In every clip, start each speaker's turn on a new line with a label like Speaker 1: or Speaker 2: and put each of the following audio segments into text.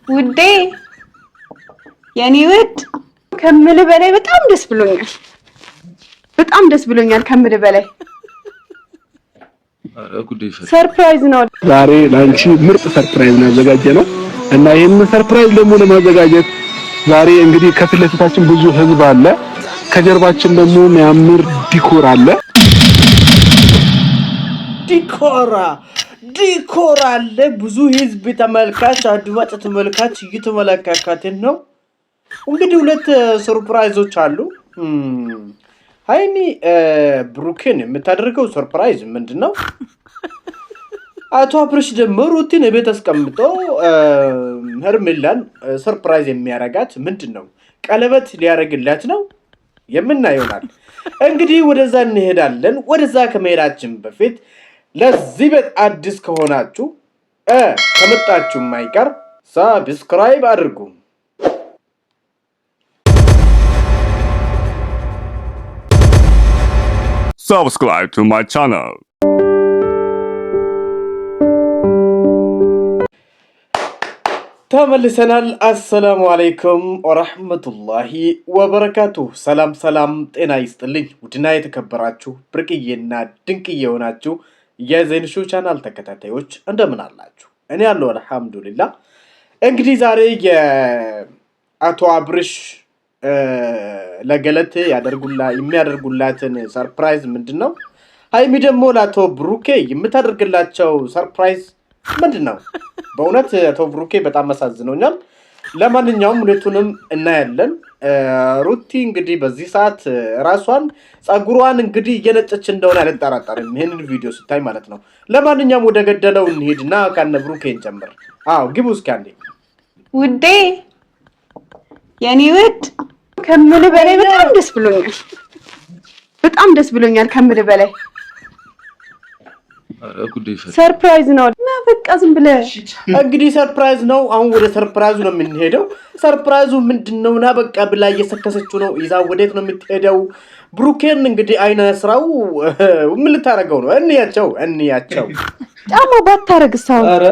Speaker 1: ውዴ የኔ ውድ ከምልህ በላይ በጣም ደስ ብሎኛል። በጣም ደስ ብሎኛል ከምልህ በላይ። ሰርፕራይዝ ነው
Speaker 2: ዛሬ ላንቺ ምርጥ ሰርፕራይዝ ነው ያዘጋጀነው እና ይሄንን ሰርፕራይዝ ደግሞ ለማዘጋጀት ዛሬ እንግዲህ ከፊት ለፊታችን ብዙ ህዝብ አለ፣ ከጀርባችን ደግሞ የሚያምር ዲኮር አለ።
Speaker 3: ዲኮር አለ። ብዙ ህዝብ ተመልካች፣ አድማጭ ተመልካች እየተመለከታችን ነው። እንግዲህ ሁለት ሰርፕራይዞች አሉ። ሃይሚ ብሩኬን የምታደርገው ሰርፕራይዝ ምንድነው? አቶ አብርሽ ደግሞ ሩቲን ቤት አስቀምጦ ሄርሜላን ሰርፕራይዝ የሚያረጋት ምንድነው? ቀለበት ሊያረግላት ነው የምናየውናል። እንግዲህ ወደዛ እንሄዳለን። ወደዛ ከመሄዳችን በፊት ለዚህ ቤት አዲስ ከሆናችሁ ከመጣችሁ ማይቀር ሰብስክራይብ አድርጉ።
Speaker 4: Subscribe to my channel.
Speaker 3: ተመልሰናል። አሰላሙ አለይኩም ወራህመቱላሂ ወበረካቱ። ሰላም ጤና ይስጥልኝ። ውድና የተከበራችሁ ብርቅዬና ድንቅዬ የሆናችሁ የዘይንሹ ቻናል ተከታታዮች እንደምን አላችሁ? እኔ ያለው አልሐምዱሊላህ። እንግዲህ ዛሬ የአቶ አብርሽ ለገለቴ የሚያደርጉላትን ሰርፕራይዝ ምንድነው? ሃይሚ ደግሞ ለአቶ ብሩኬ የምታደርግላቸው ሰርፕራይዝ ምንድነው? በእውነት አቶ ብሩኬ በጣም አሳዝነውኛል። ለማንኛውም ሁለቱንም እናያለን። ሩቲ እንግዲህ በዚህ ሰዓት ራሷን ጸጉሯን እንግዲህ እየነጨች እንደሆነ አልጠራጠርም፣ ይሄንን ቪዲዮ ስታይ ማለት ነው። ለማንኛውም ወደ ገደለው እንሄድና ካነ ብሩኬ እንጀምር። ግቡ እስኪ አንዴ።
Speaker 1: ውዴ የኔ ውድ ከምልህ በላይ በጣም ደስ ብሎኛል። በጣም ደስ ብሎኛል ከምልህ በላይ። ሰርፕራይዝ ነው እና በቃ ዝም ብለህ
Speaker 3: እንግዲህ ሰርፕራይዝ ነው። አሁን ወደ ሰርፕራይዙ ነው የምንሄደው። ሰርፕራይዙ ምንድነው? ና በቃ ብላ እየሰከሰችው ነው። ይዛ ወዴት ነው የምትሄደው? ብሩኬን እንግዲህ አይነ ስራው ምን ልታረገው ነው? እንያቸው
Speaker 1: ጫማ ባታረግስ? አረ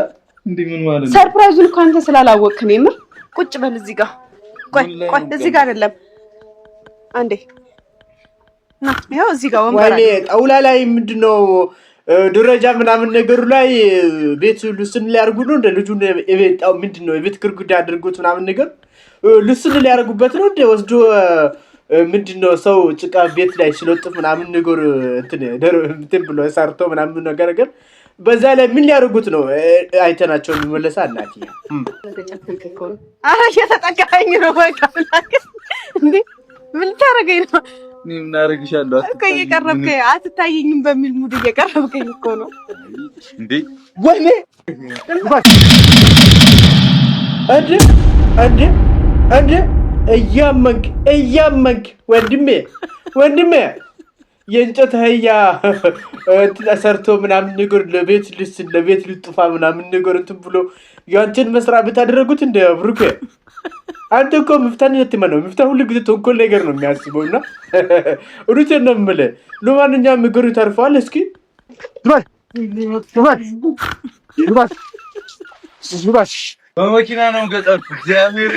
Speaker 1: እንዴ ምን ማለት ነው? ሰርፕራይዙን እኮ አንተ ስላላወቅህ ነው። የምር ቁጭ በል እዚህ ጋር። ቆይ እዚህ ጋር አይደለም አንዴ ና ያው እዚህ ጋር ወንበር አለ።
Speaker 3: ወይኔ ጣውላ ላይ ምንድነው ደረጃ ምናምን ነገሩ ላይ ቤት ልስን ሊያርጉ ነው እንደ ልጁን እቤታው ምንድነው የቤት ግርግዳ አድርጎት ምናምን ነገር ልስን ሊያርጉበት ነው እንደ ወስዶ ምንድነው ሰው ጭቃ ቤት ላይ ስለጥፍ ምናምን ነገር እንትን ብሎ ሰርቶ ምናምን ነገር በዛ ላይ ምን ሊያርጉት ነው? አይተናቸው የሚመለሳ እናት
Speaker 1: እየተጠጋኝ ነው። በቃ እንዴ ምን ታረገኝ ነው?
Speaker 5: ምን እናረግሻለሁ?
Speaker 1: እኮ እየቀረብከኝ አትታየኝም በሚል ሙድ እየቀረብከኝ እኮ ነው
Speaker 5: እንዴ።
Speaker 3: ወይኔ እንዴ እያመንክ ወንድሜ የእንጨት አህያ ተሰርቶ ምናምን ነገር ለቤት ልጥፋ ምናምን ነገር እንትን ብሎ ያንተን መስራት ብታደረጉት እንደ ብሩኬ አንተ እኮ ምፍታን ነው ምፍታ ሁሉ ጊዜ ተንኮል ነገር ነው የሚያስበውና ሩቴን ነው የምልህ። ለማንኛውም ምግሩ ተርፏል። እስኪ
Speaker 5: በመኪና ነው ገጠርኩ። እግዚአብሔር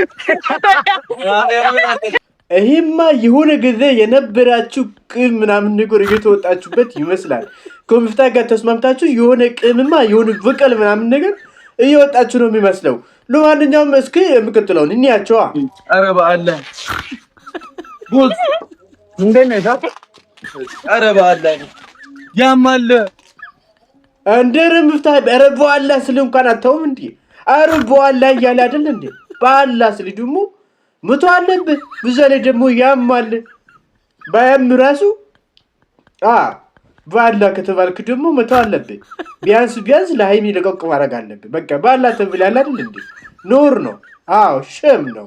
Speaker 3: ይሄማ የሆነ ጊዜ የነበራችሁ ቅም ምናምን ነገር እየተወጣችሁበት ይመስላል። ከምፍታ ጋር ተስማምታችሁ የሆነ ቅምማ የሆነ በቀል ምናምን ነገር እየወጣችሁ ነው የሚመስለው። ለማንኛውም እስኪ የምቀጥለውን እንያቸዋ።
Speaker 5: ኧረ በአላህ ቦዝ
Speaker 3: እንደነዛ
Speaker 5: ኧረ በአላህ ያማለ
Speaker 3: እንደረ ምፍታ ኧረ በአላህ ስለ እንኳን አታውም እንዴ? ኧረ በአላህ እያለ አይደል እንዴ? በአላህ ስለ ደግሞ መቶ አለብህ። ብዙ ላይ ደግሞ ያማል ባያም ራሱ በአላህ ከተባልክ ደግሞ መቶ አለብህ። ቢያንስ ለሃይሚ ለቆቅ ማድረግ አለብህ። በቃ በአላህ ተብላል አይደል እንዴ? ኖር ነው። ሸም ነው።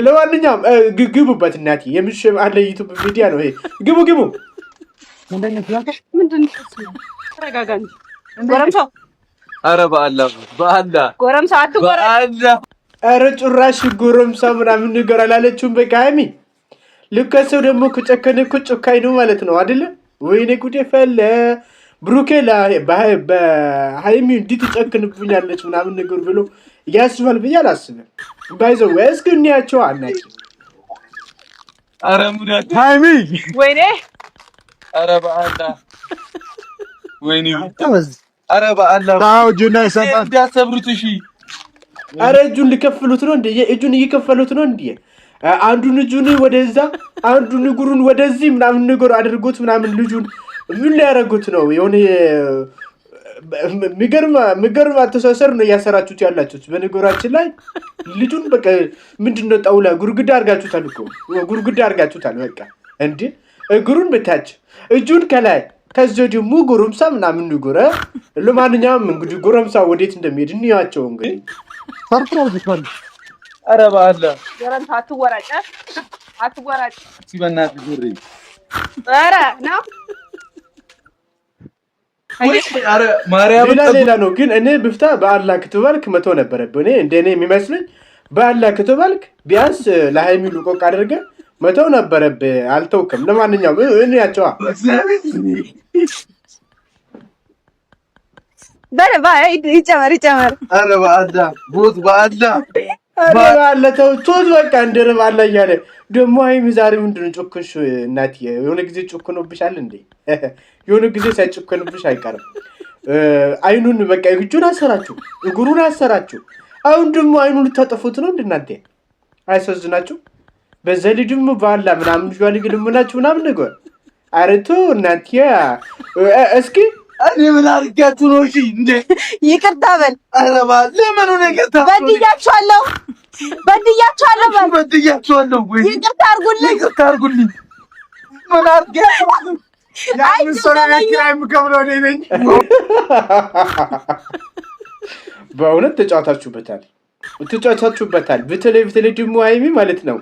Speaker 3: ለማንኛውም ግቡበት እናቴ። የምሽም አለ ዩቲዩብ ቪዲዮ ነው ይሄ። ግቡ
Speaker 1: ምንድነው? ተረጋጋ እንጂ ጎረምሳው።
Speaker 5: ኧረ በአላህ
Speaker 1: ጎረምሳው አትጎረም።
Speaker 3: ኧረ ጭራሽ ጎረምሳ ምናምን ነገር አላለችውም። በቃ ሃይሚ ልከሰው ደግሞ ከጨከነ እኮ ጨካኝ ነው ማለት ነው አይደለ? ወይኔ ጉዴ ፈለ። ብሩኬ በሃይሚ እንዴት ትጨክንብኛለች ምናምን ነገር ብሎ ያስባል ብዬ አላስብም። ባይዘው ወይስ ግን ያቸው አናቂ
Speaker 5: ኧረ ሙዳት
Speaker 2: ሃይሚ
Speaker 1: ወይኔ
Speaker 5: ኧረ በአላህ ወይኔ ኧረ በአላህ
Speaker 2: ታው ጁና ይሰጣል
Speaker 5: እንዳሰብሩት እሺ
Speaker 3: ኧረ እጁን ሊከፍሉት ነው እንዴ? እጁን እየከፈሉት ነው እንዴ? አንዱን እጁን ወደዛ አንዱን እግሩን ወደዚህ ምናምን ነገር አድርጎት ምናምን ልጁን ምን ሊያረጉት ነው? የሆነ የሚገርም አተሳሰር ነው እያሰራችሁት ያላችሁት። በነገራችን ላይ ልጁን በቃ ምንድነው ጣውላ ጉርግዳ አድርጋችሁታል እኮ ጉርግዳ አድርጋችሁታል። በቃ እንዴ እግሩን በታች እጁን ከላይ ከዚህ ደግሞ ጎረምሳ ምናምን ንጉረ። ለማንኛውም እንግዲህ ጎረምሳ ወዴት እንደሚሄድ እንያቸው እንግዲህ
Speaker 2: ሰርፕራይዝ ይሆናል።
Speaker 5: ኧረ በአላህ
Speaker 1: ጎረምሳ አትወራጭ
Speaker 5: ሲበናት ጉሪ
Speaker 1: ኧረ ነው
Speaker 5: ኧረ ማርያም
Speaker 3: ሌላ ነው። ግን እኔ ብፍታ በአላህ ክትባልክ መተው ነበረብህ። እኔ እንደኔ የሚመስለኝ በአላህ ክትባልክ ቢያንስ ለሃይሚ ልቆቅ አድርገህ መተው ነበረብህ። አልተውክም። ለማንኛውም እንያቸዋ
Speaker 1: በረባ ይጨመር
Speaker 5: ኧረ በአላህ ቦት በአላህ
Speaker 3: ተውት በቃ እንደረባላ እያለ ደግሞ ሃይሚ ዛሬ ምንድነው ጮክሽ? እናትዬ የሆነ ጊዜ ጮክኖብሻል እንዴ? የሆነ ጊዜ ሳይጮክንብሽ አይቀርም። አይኑን በቃ እጁን አሰራችሁ፣ እግሩን አሰራችሁ። አሁን ደግሞ አይኑን ልታጠፉት ነው እንዴ እናንተ? አይሰዝናችሁ? በዛ ልጅም ባላ ምናምን ጇል ግልምናችሁ ምናምን ነገር አረቶ እናንተ እስኪ
Speaker 5: እኔ ምን አድርጋችሁ ነው? እሺ እንዴ
Speaker 1: ይቅርታ በል።
Speaker 5: ኧረ ለምን ነው ይቅርታ?
Speaker 1: በድያችኋለሁ
Speaker 5: ወይ
Speaker 1: ይቅርታ አድርጉልኝ።
Speaker 5: ምን አድርጋችሁ?
Speaker 3: በእውነት ተጫውታችሁበታል። በተለይ ደግሞ ሃይሚ ማለት ነው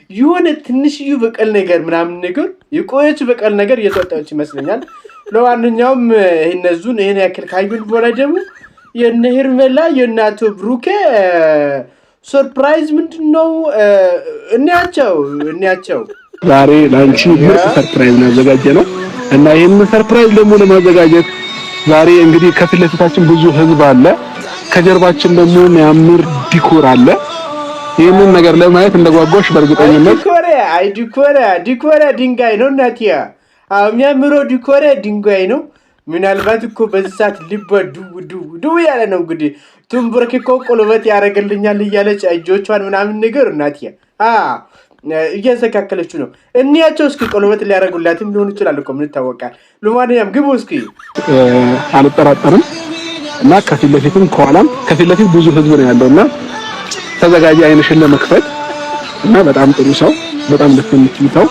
Speaker 3: የሆነ ትንሽዩ በቀል ነገር ምናምን ነገር የቆየች በቀል ነገር እየተወጣች ይመስለኛል። ለማንኛውም ይሄን ያክል ካዩን በኋላ ደግሞ የነ ሄርሜላ የእናቱ ብሩኬ ሰርፕራይዝ ምንድነው? እንያቸው
Speaker 2: ዛሬ ላንቺ ምርጥ ሰርፕራይዝ ያዘጋጀ ነው እና ይሄን ሰርፕራይዝ ደግሞ ለማዘጋጀት ዛሬ እንግዲህ ከፊት ለፊታችን ብዙ ህዝብ አለ፣ ከጀርባችን ደግሞ የሚያምር ዲኮር አለ። ይሄንን ነገር ለማየት እንደጓጓሽ በእርግጠኝነት
Speaker 3: ዲኮር ድንጋይ ነው እናትያ የሚያምረው ዲኮር ድንጋይ ነው። ምናልባት እኮ በዚህ ሰዓት ልቧ ዱ ያለ ነው እንግዲህ ትንብርክ እኮ ቆሎበት ያደርግልኛል እያለች እጆቿን ምናምን ነገር እናትያ እያዘካከለች ነው። እንያቸው እስኪ ቆሎበት ሊያደርጉላትም ሊሆን ይችላል እኮ ምን ይታወቃል። ለማንኛውም ግቡ እስኪ
Speaker 2: አልጠራጠርም። እና ከፊት ለፊትም ከኋላም ከፊት ለፊት ብዙ ህዝብ ነው ያለውና ተዘጋጂ አይንሽን ለመክፈት እና በጣም ጥሩ ሰው በጣም ደስ የምትል ሰው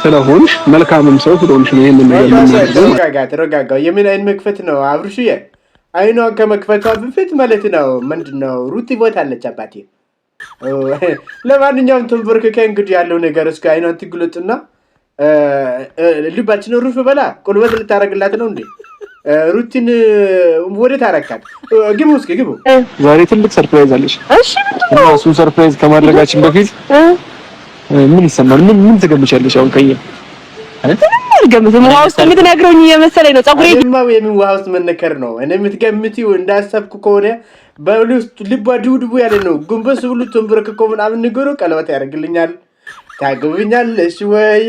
Speaker 2: ስለሆንሽ መልካምም ሰው ስለሆንሽ ነው ይሄንን ነገር የምናደርገው።
Speaker 3: ተረጋጋ። የምን አይን መክፈት ነው አብርሽዬ? አይኗን ከመክፈቷ በፊት ማለት ነው ምንድነው ሩቲ ቦታ አለች አባቴ። ለማንኛውም ተንበርከከ እንግዲህ ያለው ነገር እስከ አይኗን ትግለጥና ልባችን ሩፍ በላ ቁልበት ልታረግላት ነው እንዴ? ሩቲን ወደ ታረካት ግቡ እስኪ ግቡ።
Speaker 2: ዛሬ ትልቅ ሰርፕራይዝ አለሽ።
Speaker 1: እሺ ምንድነው?
Speaker 2: እሱን ሰርፕራይዝ ከማድረጋችን በፊት ምን ይሰማል? ምን ትገምቻለሽ? አሁን ከኛ
Speaker 1: አልገምትም። ውሃ ውስጥ የምትነግረኝ እየመሰለኝ ነው። ፀጉሬ
Speaker 3: የምን ውሃ ውስጥ መነከር ነው? እኔ የምትገምቲው እንዳሰብኩ ከሆነ በውስጥ ልቧ ድውድቡ ያለ ነው። ጉንበስ ብሎ ተንበርክኮ ምናምን ነገሩ ቀለበት ያደርግልኛል፣ ታገብኛለሽ ወይ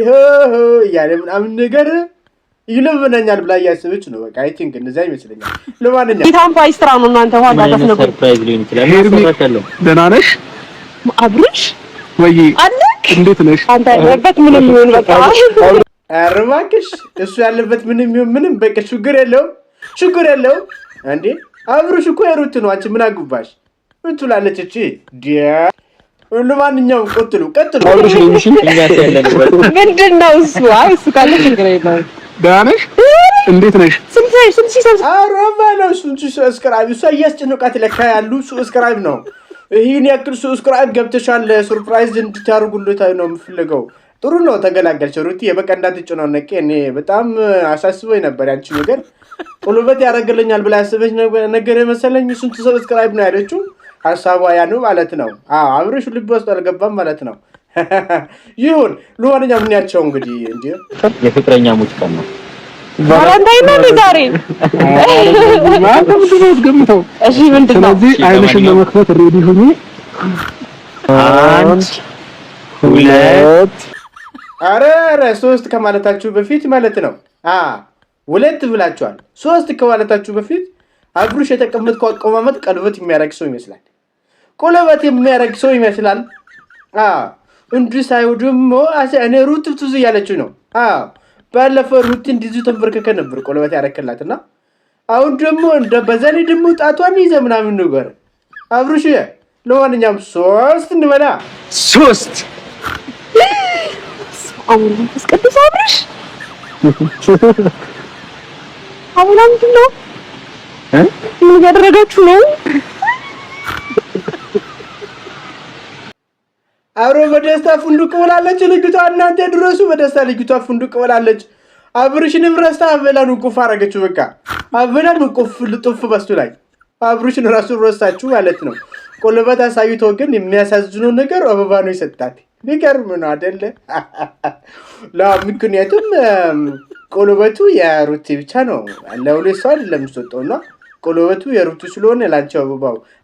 Speaker 3: እያለ ምናምን ነገር ይለምነኛል ብላ እያሰበች ነው። በቃ አይ ቲንክ እንደዛ ይመስለኛል። ለማንኛውም
Speaker 1: ታምፓይ ስትራ ነው እናንተ ኋላ ታስነጉ።
Speaker 5: ሰርፕራይዝ ሊሆን ይችላል።
Speaker 2: ደህና ነሽ
Speaker 1: አብርሽ
Speaker 2: ወይ? እንዴት ነሽ?
Speaker 1: አንተ ያለበት ምንም ይሁን በቃ
Speaker 3: ኧረ እባክሽ እሱ ያለበት ምንም ይሁን ምንም በቃ ችግር የለውም እንዴ አብርሽ እኮ የሩት ነው። አንቺ ምን አግባሽ? ምን ትላለች እቺ ዲያ? ለማንኛውም ቀጥሉ።
Speaker 2: አብርሽ ነው
Speaker 1: ምንድነው እሱ? አይ እሱ ካለ ችግር የለውም።
Speaker 2: ደህና ነሽ? እንዴት ነሽ?
Speaker 1: ስንት
Speaker 3: አረባለው ሰብስክራይብ እሷ እያስጨነቃት ለካ ያሉ ሰብስክራይብ ነው። ይሄን ያክል ሰብስክራይብ ገብተሻል። ሰርፕራይዝ እንድታርጉልት ነው የምፈልገው። ጥሩ ነው ተገላገልሽ ሩቲ። የበቃ እንዳትጨናነቂ። እኔ በጣም አሳስቦኝ ነበር ያንቺ ነገር ቁልበት ያደርግልኛል ብላ ያሰበች ነገር መሰለኝ። ስንት ሰብስክራይብ ነው ያለችው? ሐሳቧ ያ ነው ማለት ነው። አብርሽ ልብ ውስጥ አልገባም ማለት ነው። ይሁን ለማንኛውም ምን ያቸው እንግዲህ እንዴ
Speaker 5: የፍቅረኛ ሙጭ ቀን ነው
Speaker 1: ቫለንታይን ነው ዛሬ
Speaker 2: ማለት ነው ገምተው
Speaker 1: እሺ ምንድነው
Speaker 2: ስለዚህ አይንሽን ለመክፈት ሬዲ ሁኚ
Speaker 5: 1 2
Speaker 3: አረ 3 ከማለታችሁ በፊት ማለት ነው 2 ብላችኋል 3 ከማለታችሁ በፊት አብሩሽ የተቀመጥከው አቀማመጥ ቀለበት የሚያረግ ሰው ይመስላል ቀለበት የሚያረግ ሰው ይመስላል እንጂ ሳይው ደግሞ እኔ ሩት ትዝ ያለችው ነው ባለፈው ሩት እንዲዙ ተንበርከከ ነበር ቀለበት ያረከላትና አሁን ደግሞ እንደ በዛኔ ደግሞ ጣቷን ይዘ ምናምን ነገር አብሩሽ ለማንኛውም 3 እንበላ
Speaker 5: 3
Speaker 1: እስከዚህ አብሩሽ አሁን ምንድነው ምን ያደረጋችሁ ነው
Speaker 3: አብሮ በደስታ ፉንዱቅ ወላለች ልጅቷ እናንተ ድረሱ በደስታ ልጅቷ ፉንዱቅ ወላለች አብሩሽንም ረስታ አበላኑ ቁፍ አረገችው በቃ አበላኑ ቁፍ ልጥፍ በስቱ ላይ አብሩሽን ራሱ ረሳችሁ ማለት ነው ቆለበት አሳይቶ ግን የሚያሳዝነው ነገር አበባ ነው ይሰጣት ቢገርም ነው አይደለ ለምክንያቱም ቆለበቱ የሩቲ ብቻ ነው ለሁለት ሰው አይደለም ሰጠውና ቆለበቱ የሩቲ ስለሆነ ላንቺ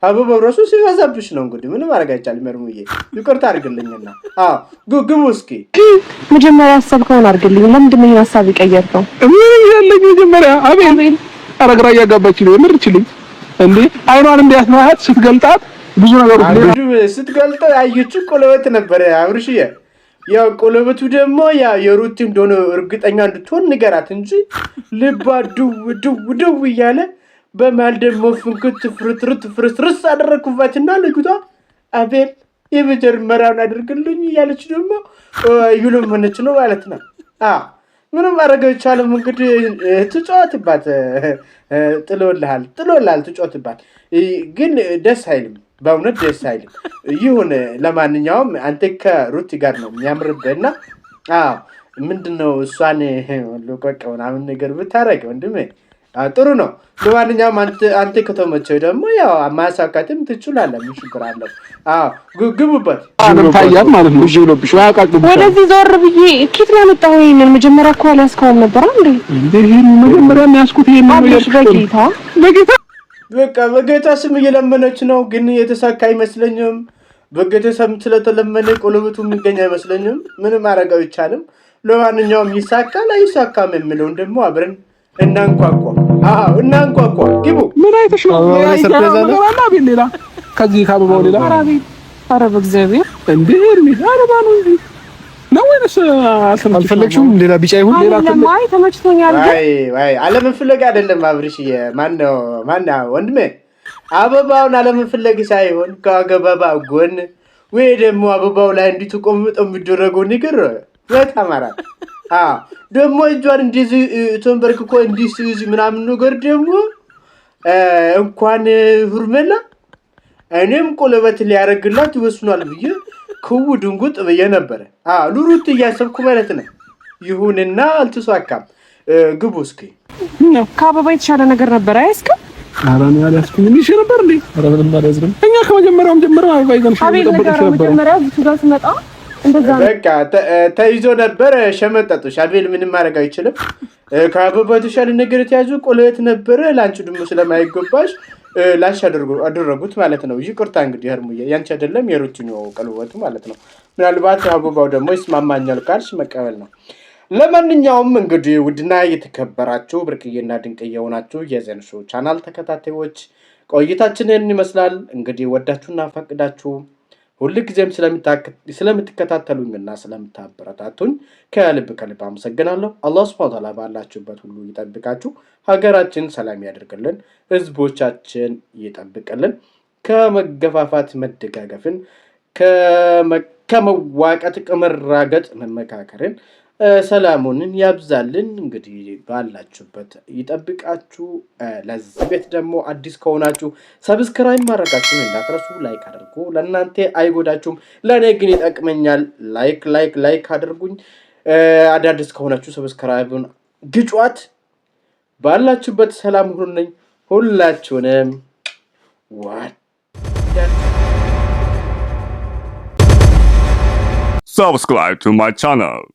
Speaker 3: አበባው ራሱ ሲያዛብሽ ነው እንግዲህ ምንም ማድረግ አይቻልም መርሙዬ ይቅርታ አድርግልኝና ግቡ እስኪ
Speaker 1: መጀመሪያ ሐሳብከውን አድርግልኝ ለምንድን ነው ሐሳብ ይቀየርከው
Speaker 2: ምን ያለኝ መጀመሪያ አቤል አረግራ ያጋባች ነው ምርችልኝ እንዴ አይኗን እንዲያስማት ስትገልጣት ብዙ ነገሮች
Speaker 3: ስትገልጠው አየችው ቆለበት ነበር አብርሽዬ ያው ቆለበቱ ደግሞ ያ የሩቲ እንደሆነ እርግጠኛ እንድትሆን ንገራት እንጂ ልባ ድው እያለ በማል ደግሞ ፍንክት ፍርትርስ አደረኩባትና ልጅቷ አቤል የመጀመሪያውን አድርግልኝ ያለች ደግሞ ይሉም ምንጭ ነው ማለት ነው ምንም አረጋው ይቻላል እንግዲህ ትጫወትባት ጥሎልሃል ትጫወትባት ግን ደስ አይልም በእውነት ደስ አይልም ይሁን ለማንኛውም አንተ ከሩቲ ጋር ነው የሚያምርብህና ምንድነው እሷን ለቆቀው ምናምን ነገር ብታረግ ወንድሜ ጥሩ ነው ለማንኛውም አንተ ከተመቸው ደግሞ ያው ማሳካትም ትችላለህ ምን ችግር አለው ግቡበት
Speaker 2: ታያም ማለት ነው ጅብሎብሽ ያቃቅ
Speaker 1: ወደዚህ ዞር ብዬ ኪት ላይ መጣው ይሄንን መጀመሪያ እኮ አላስከውም ነበር እንዴ ይሄን መጀመሪያ የሚያስኩት ይሄን ነው በጌታ
Speaker 3: በቃ በጌታ ስም እየለመነች ነው ግን የተሳካ አይመስለኝም በጌታ ስም ስለተለመነ ቆለበቱ የሚገኝ አይመስለኝም ምንም አረጋው ይቻላል ለማንኛውም ይሳካል አይሳካም የሚለው ደግሞ አብረን እናንኳኳ ግቡ
Speaker 2: ምን አይተሽ ነው ሰርፕራይዝ አለ ሌላ ከዚህ ካበባው ሌላ
Speaker 1: ኧረ በእግዚአብሔር
Speaker 2: እንዴ አረባ ነው እንዴ ነው ወይስ አልፈለግሽም ሌላ ቢጫ ይሁን ሌላ
Speaker 1: ለማይ ተመችቶኛል
Speaker 3: አይ አለመፈለግ አይደለም አብርሽ ማነው ወንድሜ አበባውን አለመፈለግ ሳይሆን ከአበባው ጎን ወይ ደግሞ አበባው ላይ እንድትቆምጠው የሚደረገው ነገር በጣም አራል ደግሞ እጇን እንደዚህ ተንበርክኮ እንዲስይዝ ምናምን ነገር ደግሞ እንኳን ሁርመላ እኔም ቆለበት ሊያረግላት ይወስኗል ብዬ ክው ድንጉጥ ብዬ ነበር ሉሩት እያሰብኩ ማለት ነው ይሁንና አልተሳካም ግቡ እስኪ
Speaker 1: ነው ከአበባ የተሻለ ነገር ነበር አይስከ
Speaker 2: አራን ያላስኩኝ ምን ይሽር ነበር እንዴ አረ ምንም አላዝንም እኛ ከመጀመሪያውም ጀምረን አበባ ይዘን ነበር
Speaker 1: መጀመሪያ ብዙ ስመጣ እንደዛ
Speaker 3: በቃ ተይዞ ነበር ሸመጠጡሽ አቤል ምንም ማድረግ አይችልም ከአበባው የተሻለ ነገር ተያዙ ቆለበት ነበር ላንቺ ደግሞ ስለማይገባሽ ላሽ አደረጉት ማለት ነው ይቅርታ እንግዲህ ህርሙዬ ያንቺ አይደለም የሩቲ ነው ቀለበቱ ማለት ነው ምናልባት አበባው ደግሞ ይስማማኛል ካልሽ መቀበል ነው ለማንኛውም እንግዲህ ውድና የተከበራችሁ ብርቅዬና ድንቅ የሆናችሁ የዘንሾ ቻናል ተከታታዮች ቆይታችንን ይመስላል እንግዲህ ወዳችሁና ፈቅዳችሁ ሁሉ ጊዜም ስለምትከታተሉኝና ስለምታበረታቱኝ ከልብ አመሰግናለሁ አላህ Subhanahu Wa Ta'ala ባላችሁበት ሁሉ ይጠብቃችሁ ሀገራችን ሰላም ያደርግልን ህዝቦቻችን ይጠብቅልን ከመገፋፋት መደጋገፍን ከመዋቀት ከመራገጥ መመካከርን ሰላሙንን ያብዛልን እንግዲህ ባላችሁበት ይጠብቃችሁ ለዚህ ቤት ደግሞ አዲስ ከሆናችሁ ሰብስክራይብ ማድረጋችሁን እንዳትረሱ ላይክ አድርጉ ለእናንተ አይጎዳችሁም ለኔ ግን ይጠቅመኛል ላይክ አድርጉኝ አዳዲስ ከሆናችሁ ሰብስክራይቡን ግጫት ባላችሁበት ሰላም ሁኑልኝ ሁላችሁንም
Speaker 4: Subscribe to my channel.